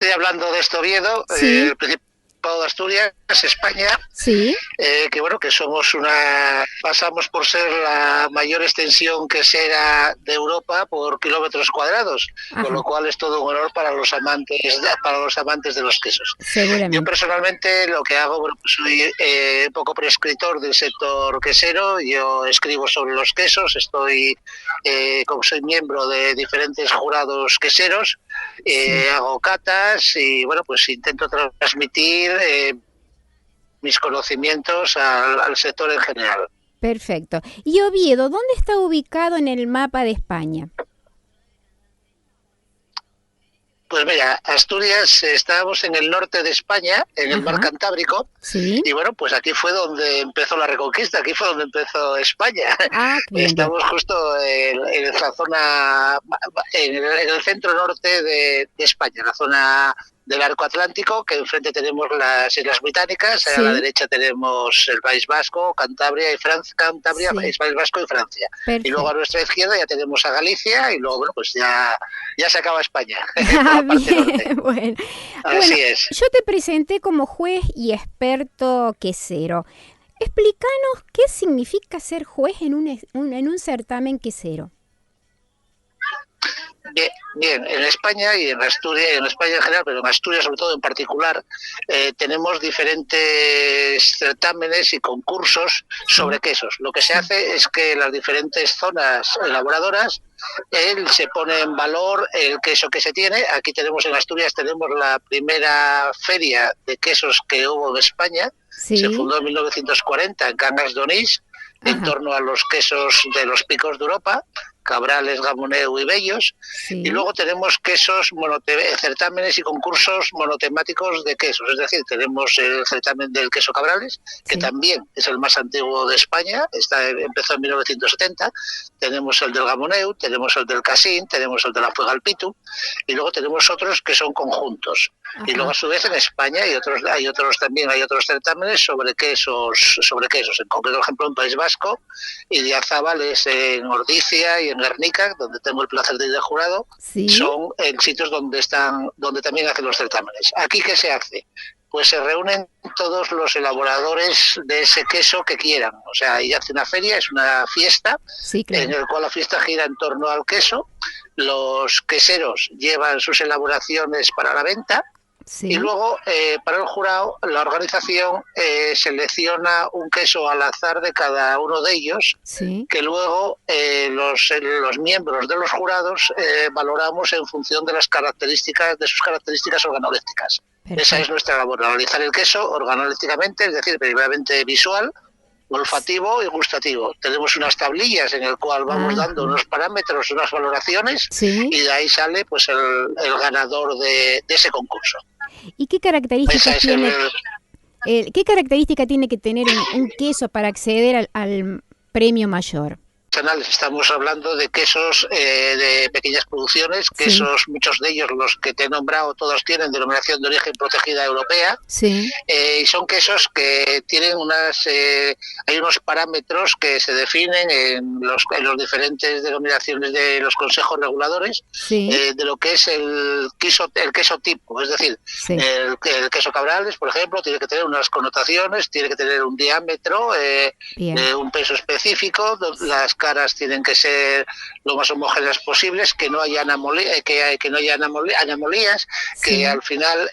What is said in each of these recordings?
estoy hablando de Oviedo, Sí, el Principado de Asturias, España, sí, que bueno, que pasamos por ser la mayor extensión quesera de Europa por kilómetros cuadrados, con ajá, lo cual es todo un honor para los amantes de los quesos. Yo seguramente. personalmente lo que hago, bueno, pues soy un poco prescriptor del sector quesero. Yo escribo sobre los quesos, como soy miembro de diferentes jurados queseros, Sí, hago catas y bueno, pues intento transmitir mis conocimientos al sector en general. perfecto. ¿Y Oviedo, dónde está ubicado en el mapa de España? Pues mira, Asturias, estábamos en el norte de España, en el mar Ajá, Cantábrico, sí. y bueno, pues aquí fue donde empezó la Reconquista, aquí fue donde empezó España. Ah, bien, bien. Estamos justo en esa zona, en el centro norte de España, la zona del arco atlántico, que enfrente tenemos las Islas Británicas, a la Sí, derecha tenemos el País Vasco, Cantabria y Francia, Cantabria, sí, País Vasco y Francia. Y luego a perfecto. nuestra izquierda ya tenemos a Galicia y luego, bueno, pues ya se acaba España por Ah, la parte norte. bien, bueno. Bueno, Así es. yo te presenté como juez y experto quesero. Explícanos qué significa ser juez en en un certamen quesero. Bien, bien, en España y en Asturias, en España en general, pero en Asturias sobre todo en particular, tenemos diferentes certámenes y concursos Sí, sobre quesos. Lo que se sí. hace es que las diferentes zonas elaboradoras se pone en valor el queso que se tiene. Aquí tenemos en Asturias tenemos la primera feria de quesos que hubo en España. Se Sí, fundó en 1940 en Cangas de Onís, en ajá, torno a los quesos de los picos de Europa, Cabrales, Gamoneu y Bellos. Y sí, luego tenemos certámenes y concursos monotemáticos de quesos. Es decir, tenemos el certamen del queso Cabrales, que sí, también es el más antiguo de España, empezó en 1970. Tenemos el del Gamoneu, tenemos el del Casín, tenemos el de la Fuega al Pitu, y luego tenemos otros que son conjuntos. Y luego a ajá, su vez en España hay otros certámenes sobre quesos. En concreto, por ejemplo, en País Vasco, Idiazábal es en Ordicia y en Guernica, donde tengo el placer de ir de jurado, sí, son en sitios donde también hacen los certámenes. ¿Aquí qué se hace? Pues se reúnen todos los elaboradores de ese queso que quieran. O sea, y hace una feria, es una fiesta, sí, en claro. el cual la fiesta gira en torno al queso. Los queseros llevan sus elaboraciones para la venta y Sí, luego, para el jurado, la organización selecciona un queso al azar de cada uno de ellos, sí, que luego los miembros de los jurados valoramos en función de de sus características organolépticas. Esa es perfecto. nuestra labor, analizar el queso organolépticamente, es decir, primeramente visual, olfativo y gustativo. Tenemos unas tablillas en el cual vamos dando Ajá, unos parámetros, unas valoraciones, sí. y de ahí sale pues el ganador de ese concurso. ¿Y qué Esa características es tiene, qué característica tiene que tener un queso para acceder al premio mayor? Estamos hablando de quesos de pequeñas producciones, Sí, quesos, muchos de ellos, los que te he nombrado, todos tienen denominación de origen protegida europea, sí, y son quesos que tienen hay unos parámetros que se definen en los diferentes denominaciones de los consejos reguladores, sí, de lo que es el queso tipo. Es decir, sí. el queso Cabrales, por ejemplo, tiene que tener unas connotaciones, tiene que tener un diámetro, Bien. un peso específico. Las caras tienen que ser lo más homogéneas posibles, que no haya anomalías, que Sí, al final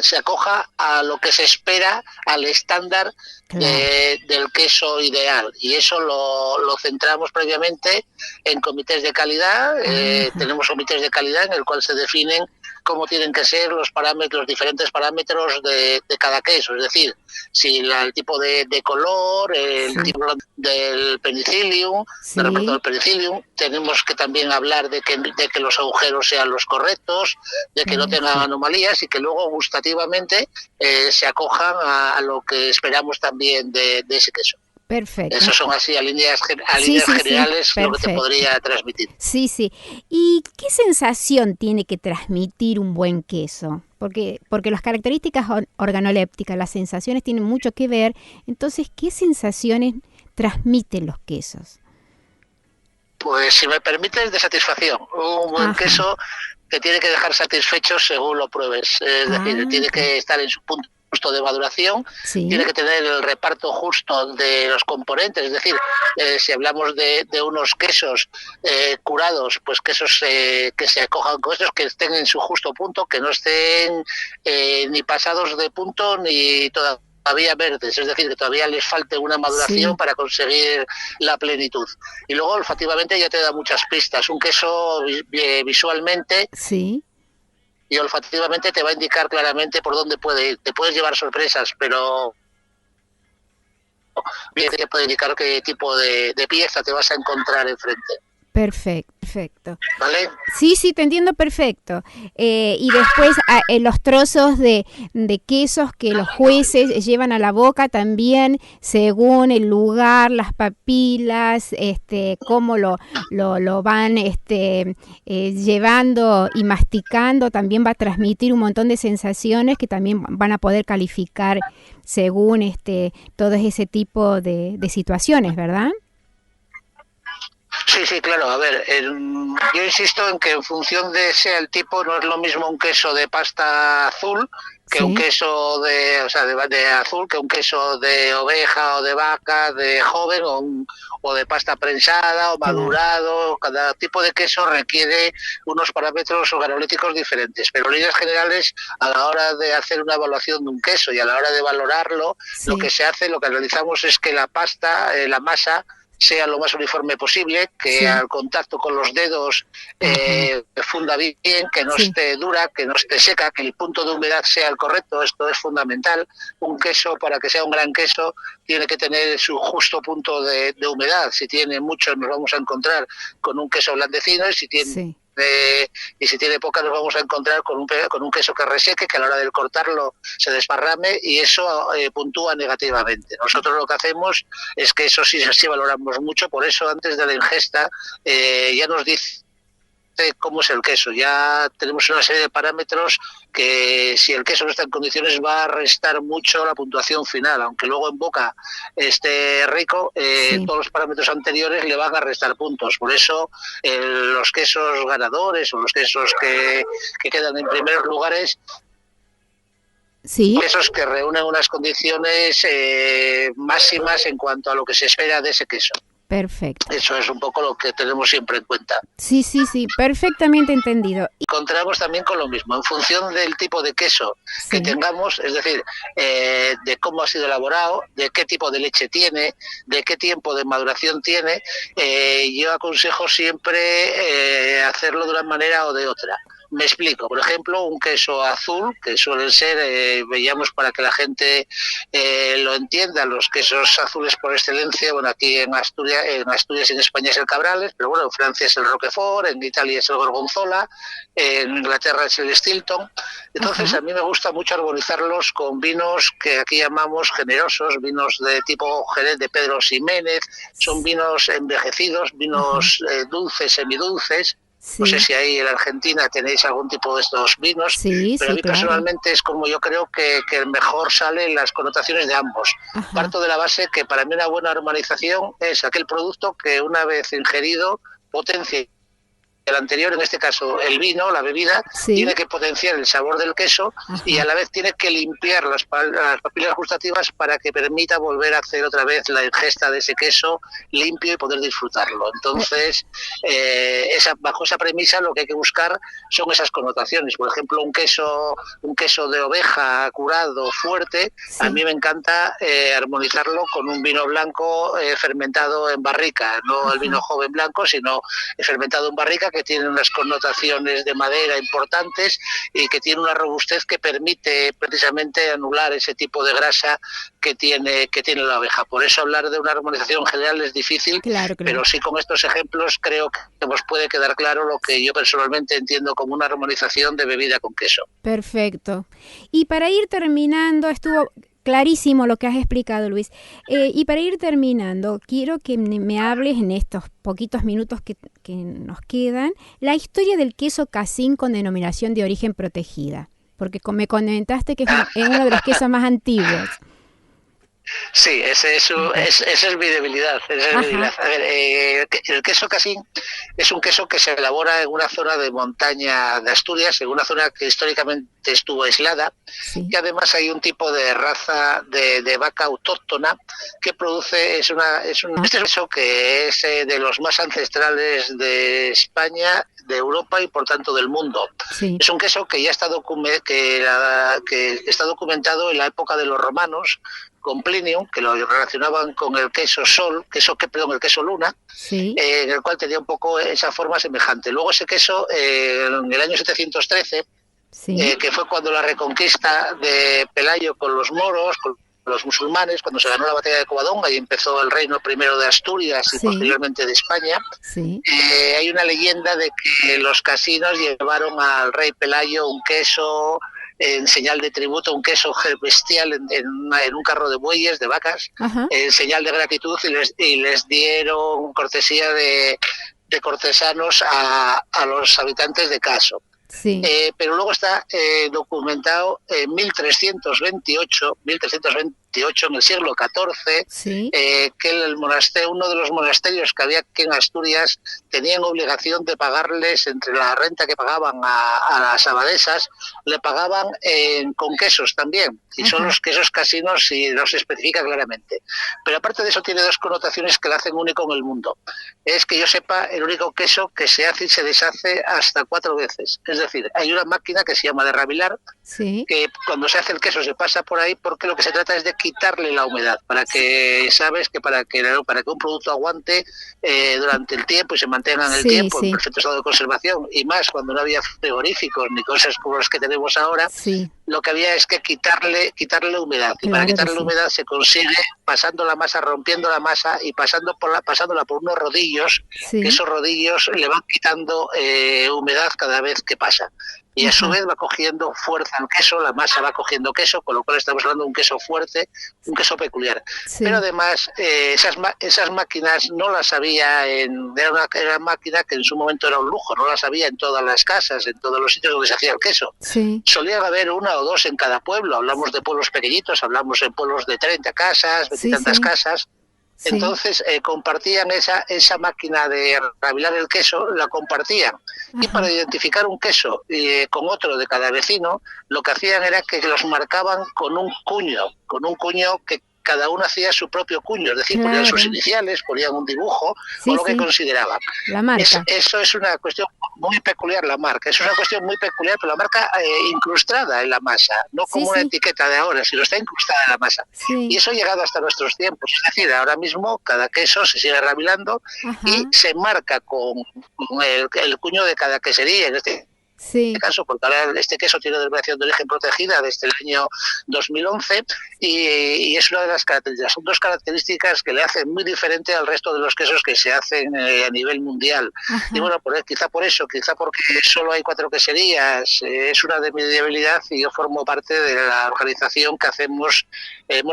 se acoja a lo que se espera, al estándar claro. del queso ideal. Y eso lo centramos previamente en comités de calidad. Ajá. Tenemos comités de calidad en el cual se definen cómo tienen que ser los parámetros, los diferentes parámetros de cada queso. Es decir, si el tipo de color, el Sí, tipo del penicillium, del reporte del sí, penicillium. Tenemos que también hablar de que los agujeros sean los correctos, de que no tengan perfecto, anomalías y que luego gustativamente se acojan a lo que esperamos también de ese queso. perfecto. Esos son así a Sí, líneas sí, sí, generales lo que te perfecto. podría transmitir. Sí, sí. ¿Y qué sensación tiene que transmitir un buen queso? Porque las características organolépticas, las sensaciones tienen mucho que ver. Entonces, ¿qué sensaciones transmiten los quesos? Pues si me permites, de satisfacción. Un buen Ajá, queso te tiene que dejar satisfecho según lo pruebes. Es decir, tiene que estar en su punto justo de maduración, tiene que tener el reparto justo de los componentes, es decir, si hablamos de unos quesos curados, pues quesos que se acojan con estos, que estén en su justo punto, que no estén ni pasados de punto ni todavía verdes, es decir, que todavía les falte una maduración para conseguir la plenitud. Y luego olfativamente ya te da muchas pistas. Un queso visualmente y olfativamente te va a indicar claramente por dónde puede ir. Te puedes llevar sorpresas, pero bien te puede indicar qué tipo de pieza te vas a encontrar enfrente. Perfecto. ¿Vale? Sí, te entiendo perfecto. Y después los trozos de quesos que los jueces llevan a la boca también, según el lugar, las papilas, cómo lo van llevando y masticando, también va a transmitir un montón de sensaciones que también van a poder calificar según todo ese tipo de situaciones, ¿verdad? Sí, claro. A ver, yo insisto en que en función de sea el tipo, no es lo mismo un queso de pasta azul que un queso de azul, que un queso de oveja o de vaca, de joven o de pasta prensada o madurado. Cada tipo de queso requiere unos parámetros organolépticos diferentes, pero en líneas generales, a la hora de hacer una evaluación de un queso y a la hora de valorarlo, lo que analizamos es que la pasta, la masa, sea lo más uniforme posible, que al contacto con los dedos funda bien, que no esté dura, que no esté seca, que el punto de humedad sea el correcto. Esto es fundamental. Un queso, para que sea un gran queso, tiene que tener su justo punto de humedad. Si tiene mucho, nos vamos a encontrar con un queso blandecino, y si tiene poca, nos vamos a encontrar con un queso que reseque, que a la hora de cortarlo se desparrame, y eso puntúa negativamente. Nosotros lo que hacemos es que eso sí valoramos mucho. Por eso antes de la ingesta ya nos dice cómo es el queso. Ya tenemos una serie de parámetros que, si el queso no está en condiciones, va a restar mucho la puntuación final. Aunque luego en boca esté rico, todos los parámetros anteriores le van a restar puntos. Por eso los quesos ganadores o los quesos que quedan en primeros lugares, quesos que reúnen unas condiciones máximas en cuanto a lo que se espera de ese queso. Perfecto. Eso es un poco lo que tenemos siempre en cuenta. Sí, perfectamente entendido. Encontramos también con lo mismo, en función del tipo de queso que tengamos, es decir, de cómo ha sido elaborado, de qué tipo de leche tiene, de qué tiempo de maduración tiene. Yo aconsejo siempre hacerlo de una manera o de otra. Me explico. Por ejemplo, un queso azul, que suelen ser, veíamos para que la gente lo entienda, los quesos azules por excelencia. Bueno, aquí en Asturias y en España es el Cabrales, pero bueno, en Francia es el Roquefort, en Italia es el Gorgonzola, en Inglaterra es el Stilton. Entonces, a mí me gusta mucho armonizarlos con vinos que aquí llamamos generosos, vinos de tipo Jerez de Pedro Ximénez. Son vinos envejecidos, vinos dulces, semidulces. No sé si ahí en Argentina tenéis algún tipo de estos vinos, pero a mí personalmente es como yo creo que mejor salen las connotaciones de ambos. Parto de la base que para mí una buena armonización es aquel producto que, una vez ingerido, potencia el anterior. En este caso el vino, la bebida, tiene que potenciar el sabor del queso y a la vez tiene que limpiar las papilas gustativas para que permita volver a hacer otra vez la ingesta de ese queso limpio y poder disfrutarlo. Entonces, bajo esa premisa, lo que hay que buscar son esas connotaciones. Por ejemplo, un queso de oveja curado fuerte, a mí me encanta armonizarlo con un vino blanco fermentado en barrica, no el vino joven blanco, sino fermentado en barrica, que tiene unas connotaciones de madera importantes y que tiene una robustez que permite precisamente anular ese tipo de grasa que tiene la abeja. Por eso hablar de una armonización general es difícil, pero sí, con estos ejemplos creo que nos puede quedar claro lo que yo personalmente entiendo como una armonización de bebida con queso. Perfecto. Y para ir terminando, estuvo clarísimo lo que has explicado, Luis. Y para ir terminando, quiero que me hables en estos poquitos minutos que nos quedan, la historia del queso Casín con denominación de origen protegida, porque me comentaste que es uno de los quesos más antiguos. Sí, esa es mi debilidad. Esa es mi Ajá, debilidad. A ver, el queso casín es un queso que se elabora en una zona de montaña de Asturias, en una zona que históricamente estuvo aislada, sí. y además hay un tipo de raza de vaca autóctona que produce, este es un queso que es de los más ancestrales de España, de Europa y por tanto del mundo. Sí, Es un queso que ya está, que está documentado en la época de los romanos, con Plinio, que lo relacionaban con el queso sol, el queso luna, sí, en el cual tenía un poco esa forma semejante. Luego ese queso, en el año 713, sí. que fue cuando la reconquista de Pelayo con los moros, con los musulmanes, cuando se ganó la batalla de Covadonga y empezó el reino primero de Asturias y Sí, posteriormente de España, sí, hay una leyenda de que los casinos llevaron al rey Pelayo un queso en señal de tributo, un queso bestial en un carro de bueyes, de vacas, ajá, en señal de gratitud y les dieron cortesía de cortesanos a los habitantes de Caso. sí, Pero luego está documentado en 1328, en el siglo XIV, sí, que el monasterio, uno de los monasterios que había aquí en Asturias, tenían obligación de pagarles, entre la renta que pagaban a las abadesas, le pagaban con quesos también, y son ajá, los quesos casinos y los especifica claramente. Pero aparte de eso tiene dos connotaciones que lo hacen único en el mundo. Es que yo sepa el único queso que se hace y se deshace hasta 4 veces. Es decir, hay una máquina que se llama de rabilar, sí, que cuando se hace el queso se pasa por ahí porque lo que se trata es de quitarle la humedad, para que, sabes, que para que un producto aguante durante el tiempo y se mantenga en el sí, tiempo en sí, perfecto estado de conservación, y más cuando no había frigoríficos ni cosas como las que tenemos ahora, sí, lo que había es que quitarle la humedad, y para claro que quitarle la sí. humedad se consigue pasando la masa, rompiendo la masa y pasándola por unos rodillos, que Sí, esos rodillos le van quitando humedad cada vez que pasa. Y a su ajá, vez va cogiendo fuerza el queso, la masa va cogiendo queso, con lo cual estamos hablando de un queso fuerte, un queso peculiar. Pero sí, además, esas máquinas no las había, era una máquina que en su momento era un lujo, no las había en todas las casas, en todos los sitios donde se hacía el queso. sí, Solía haber una o dos en cada pueblo, hablamos de pueblos pequeñitos, hablamos de pueblos de 30 casas, sí, veintitantas sí, casas. sí, Entonces compartían esa máquina de rabilar el queso, la compartían. Y para ajá, identificar un queso con otro de cada vecino, lo que hacían era que los marcaban con un cuño que cada uno hacía su propio cuño, es decir, ponían sus claro, iniciales, ponían un dibujo o sí, lo que sí, consideraban. la marca, Eso es una cuestión muy peculiar, la marca. Es una cuestión muy peculiar, pero la marca incrustada en la masa, no sí, como una sí, etiqueta de ahora, sino está incrustada en la masa. Y sí, eso ha llegado hasta nuestros tiempos. Es decir, ahora mismo cada queso se sigue rabilando y ajá, se marca con el cuño de cada quesería. En este sí, caso, porque ahora este queso tiene denominación de origen protegida desde el año 2011 y es una de las características. Son dos características que le hacen muy diferente al resto de los quesos que se hacen a nivel mundial. Y ajá, bueno, quizá por eso, quizá porque solo hay 4 queserías, es una de mi debilidad y yo formo parte de la organización que hemos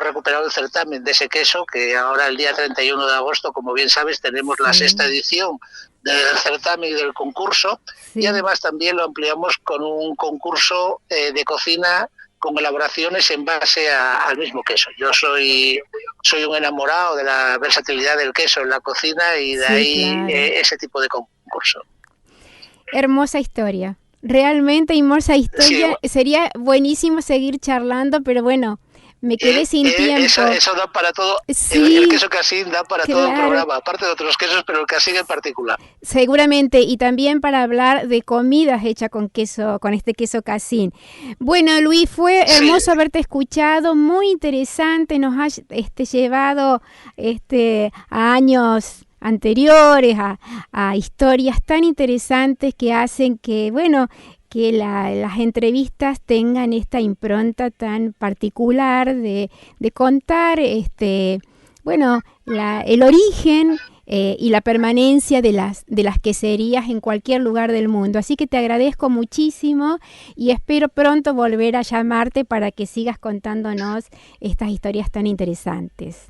recuperado el certamen de ese queso, que ahora el día 31 de agosto, como bien sabes, tenemos la sexta sí, edición del certamen y del concurso, y sí. además también lo ampliamos con un concurso de cocina con elaboraciones en base al mismo queso. Yo soy un enamorado de la versatilidad del queso en la cocina y de Sí, ahí claro. ese tipo de concurso. Hermosa historia. Realmente hermosa Sí, historia. Sería buenísimo seguir charlando, pero bueno, me quedé sin tiempo. eso da para todo, el Sí, queso casín da para todo el claro. programa, aparte de otros quesos, pero el casín en particular. Seguramente, y también para hablar de comidas hechas con queso, con este queso casín. Bueno, Luis, fue Sí, hermoso haberte escuchado, muy interesante, nos has llevado a años anteriores, a historias tan interesantes que hacen que, bueno, que las entrevistas tengan esta impronta tan particular de contar, bueno, el origen y la permanencia de las queserías en cualquier lugar del mundo. Así que te agradezco muchísimo y espero pronto volver a llamarte para que sigas contándonos estas historias tan interesantes.